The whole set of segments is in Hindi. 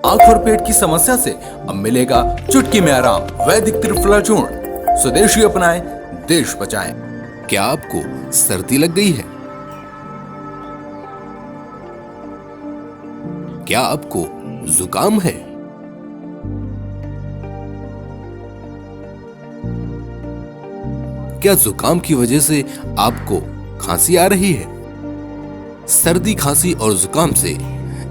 आंख और पेट की समस्या से अब मिलेगा चुटकी में आराम। वैदिक त्रिफला चूर्ण, स्वदेशी अपनाएं, देश बचाएं। क्या आपको सर्दी लग गई है? क्या आपको जुकाम है? क्या जुकाम की वजह से आपको खांसी आ रही है? सर्दी, खांसी और जुकाम से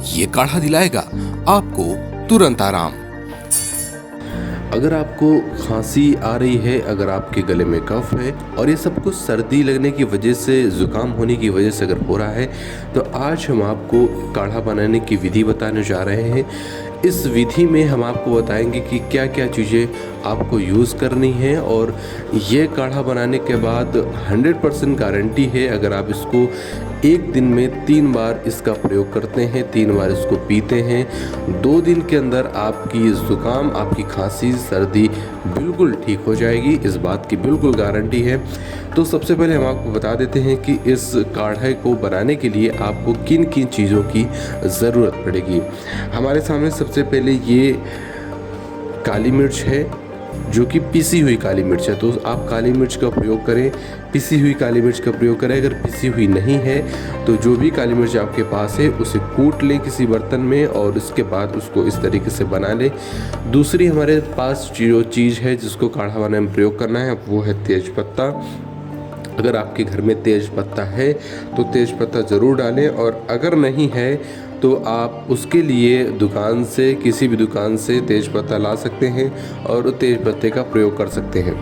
ये काढ़ा दिलाएगा आपको तुरंत आराम। अगर आपको खांसी आ रही है, अगर आपके गले में कफ है और ये सब कुछ सर्दी लगने की वजह से, जुकाम होने की वजह से अगर हो रहा है, तो आज हम आपको काढ़ा बनाने की विधि बताने जा रहे हैं। इस विधि में हम आपको बताएंगे कि क्या क्या चीज़ें आपको यूज़ करनी है और ये काढ़ा बनाने के बाद 100% गारंटी है, अगर आप इसको एक दिन में 3 बार इसका प्रयोग करते हैं, 3 बार इसको पीते हैं, 2 दिन के अंदर आपकी ज़ुकाम, आपकी खांसी, सर्दी बिल्कुल ठीक हो जाएगी। इस बात की बिल्कुल गारंटी है। तो सबसे पहले हम आपको बता देते हैं कि इस काढ़े को बनाने के लिए आपको किन किन चीज़ों की ज़रूरत पड़ेगी। हमारे सामने सबसे पहले ये काली मिर्च है, जो कि पिसी हुई काली मिर्च है। तो आप काली मिर्च का प्रयोग करें, पिसी हुई काली मिर्च का प्रयोग करें। अगर पिसी हुई नहीं है तो जो भी काली मिर्च आपके पास है उसे कूट लें किसी बर्तन में और उसके बाद उसको इस तरीके से बना लें। दूसरी हमारे पास जो चीज़ है जिसको काढ़ा बनाने में प्रयोग करना है वो है तेज पत्ता। अगर आपके घर में तेज पत्ता है तो तेज पत्ता ज़रूर डालें, और अगर नहीं है तो आप उसके लिए दुकान से, किसी भी दुकान से तेज पत्ता ला सकते हैं और तेज पत्ते का प्रयोग कर सकते हैं।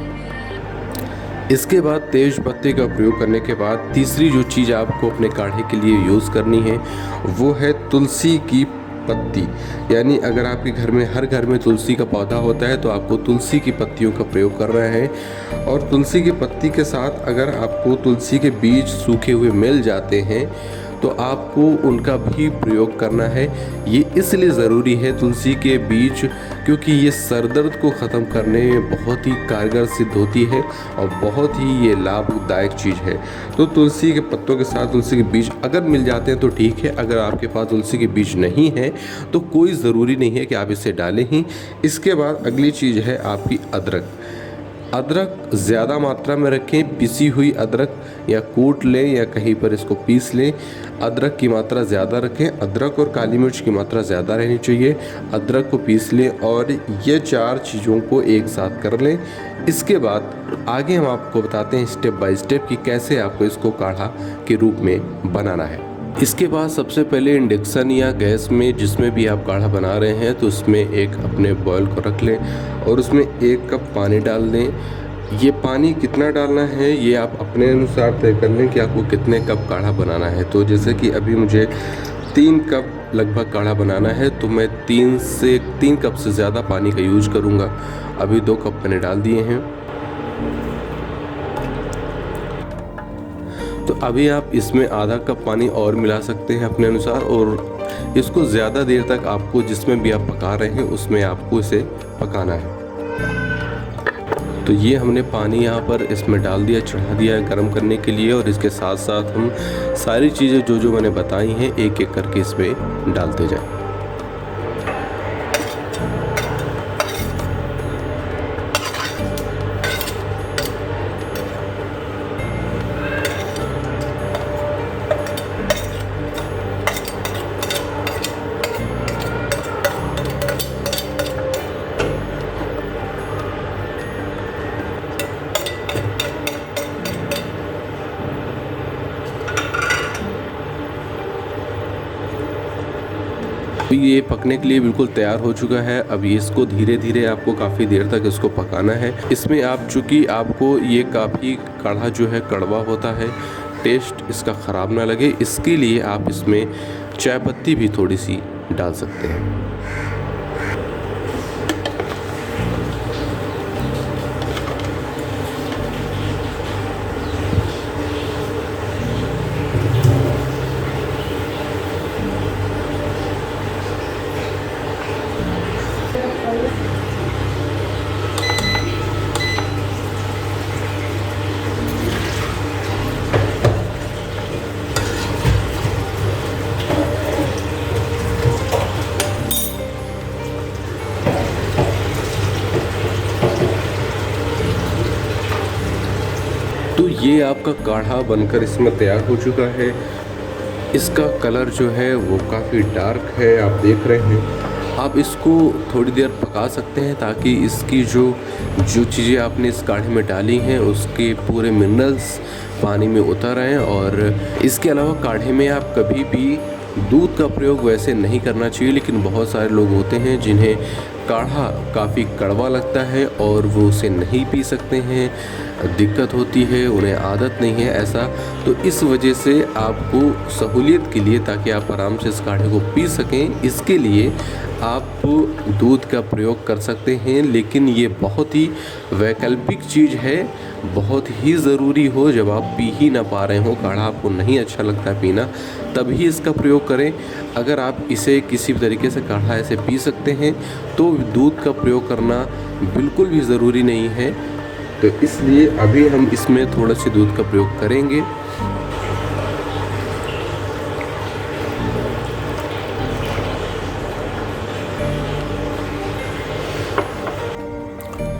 इसके बाद तेज पत्ते का प्रयोग करने के बाद तीसरी जो चीज़ आपको अपने काढ़े के लिए यूज़ करनी है वो है तुलसी की पत्ती। यानी अगर आपके घर में, हर घर में तुलसी का पौधा होता है तो आपको तुलसी की पत्तियों का प्रयोग करना है। और तुलसी की पत्ती के साथ अगर आपको तुलसी के बीज सूखे हुए मिल जाते हैं तो आपको उनका भी प्रयोग करना है। ये इसलिए ज़रूरी है तुलसी के बीज, क्योंकि ये सर दर्द को ख़त्म करने में बहुत ही कारगर सिद्ध होती है और बहुत ही ये लाभदायक चीज़ है। तो तुलसी के पत्तों के साथ तुलसी के बीज अगर मिल जाते हैं तो ठीक है, अगर आपके पास तुलसी के बीज नहीं है तो कोई ज़रूरी नहीं है कि आप इसे डालें ही। इसके बाद अगली चीज़ है आपकी अदरक। अदरक ज़्यादा मात्रा में रखें, पिसी हुई अदरक या कूट लें या कहीं पर इसको पीस लें। अदरक की मात्रा ज़्यादा रखें, अदरक और काली मिर्च की मात्रा ज़्यादा रहनी चाहिए। अदरक को पीस लें और ये 4 चीज़ों को एक साथ कर लें। इसके बाद आगे हम आपको बताते हैं स्टेप बाय स्टेप कि कैसे आपको इसको काढ़ा के रूप में बनाना है। इसके बाद सबसे पहले इंडक्शन या गैस में, जिसमें भी आप काढ़ा बना रहे हैं, तो उसमें एक अपने बॉयल को रख लें और उसमें 1 कप पानी डाल दें। ये पानी कितना डालना है ये आप अपने अनुसार तय कर लें कि आपको कितने कप काढ़ा बनाना है। तो जैसे कि अभी मुझे 3 कप लगभग काढ़ा बनाना है तो मैं 3 कप से ज़्यादा पानी का यूज करूँगा। अभी 2 कप मैंने डाल दिए हैं। तो अभी आप इसमें आधा कप पानी और मिला सकते हैं अपने अनुसार, और इसको ज़्यादा देर तक आपको, जिसमें भी आप पका रहे हैं उसमें आपको इसे पकाना है। तो ये हमने पानी यहाँ पर इसमें डाल दिया, चढ़ा दिया है गर्म करने के लिए, और इसके साथ साथ हम सारी चीज़ें जो जो मैंने बताई हैं एक एक करके इसमें डालते जाएं। ये पकने के लिए बिल्कुल तैयार हो चुका है। अब ये इसको धीरे धीरे आपको काफ़ी देर तक इसको पकाना है। इसमें आप, चूँकि आपको ये काफ़ी काढ़ा जो है कड़वा होता है, टेस्ट इसका ख़राब ना लगे, इसके लिए आप इसमें चाय पत्ती भी थोड़ी सी डाल सकते हैं। तो ये आपका काढ़ा बनकर इसमें तैयार हो चुका है। इसका कलर जो है वो काफ़ी डार्क है, आप देख रहे हैं। आप इसको थोड़ी देर पका सकते हैं ताकि इसकी जो चीज़ें आपने इस काढ़े में डाली हैं उसके पूरे मिनरल्स पानी में उतर आएँ। और इसके अलावा काढ़े में आप कभी भी दूध का प्रयोग वैसे नहीं करना चाहिए, लेकिन बहुत सारे लोग होते हैं जिन्हें काढ़ा काफ़ी कड़वा लगता है और वो उसे नहीं पी सकते हैं, दिक्कत होती है, उन्हें आदत नहीं है ऐसा। तो इस वजह से आपको सहूलियत के लिए, ताकि आप आराम से इस काढ़े को पी सकें, इसके लिए आप दूध का प्रयोग कर सकते हैं। लेकिन ये बहुत ही वैकल्पिक चीज़ है, बहुत ही ज़रूरी हो जब आप पी ही ना पा रहे हो, काढ़ा आपको नहीं अच्छा लगता पीना, तभी इसका प्रयोग करें। अगर आप इसे किसी भी तरीके से काढ़ा ऐसे पी सकते हैं तो दूध का प्रयोग करना बिल्कुल भी ज़रूरी नहीं है। तो इसलिए अभी हम इसमें थोड़ा सा दूध का प्रयोग करेंगे।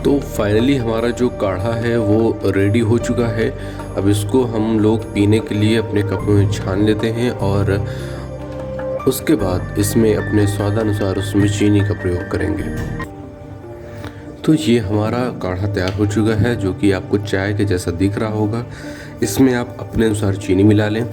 तो फाइनली हमारा जो काढ़ा है वो रेडी हो चुका है। अब इसको हम लोग पीने के लिए अपने कपों में छान लेते हैं और उसके बाद इसमें अपने स्वादानुसार उसमें चीनी का प्रयोग करेंगे। तो ये हमारा काढ़ा तैयार हो चुका है, जो कि आपको चाय के जैसा दिख रहा होगा। इसमें आप अपने अनुसार चीनी मिला लें।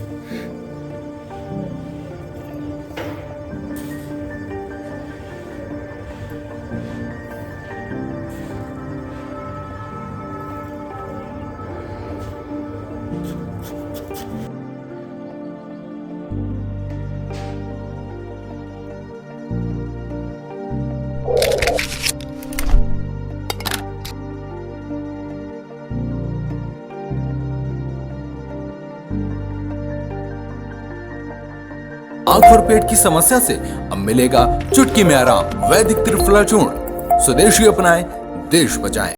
आंख और पेट की समस्या से अब मिलेगा चुटकी में आराम। वैदिक त्रिफला चूर्ण, स्वदेशी अपनाएं, देश बचाएं।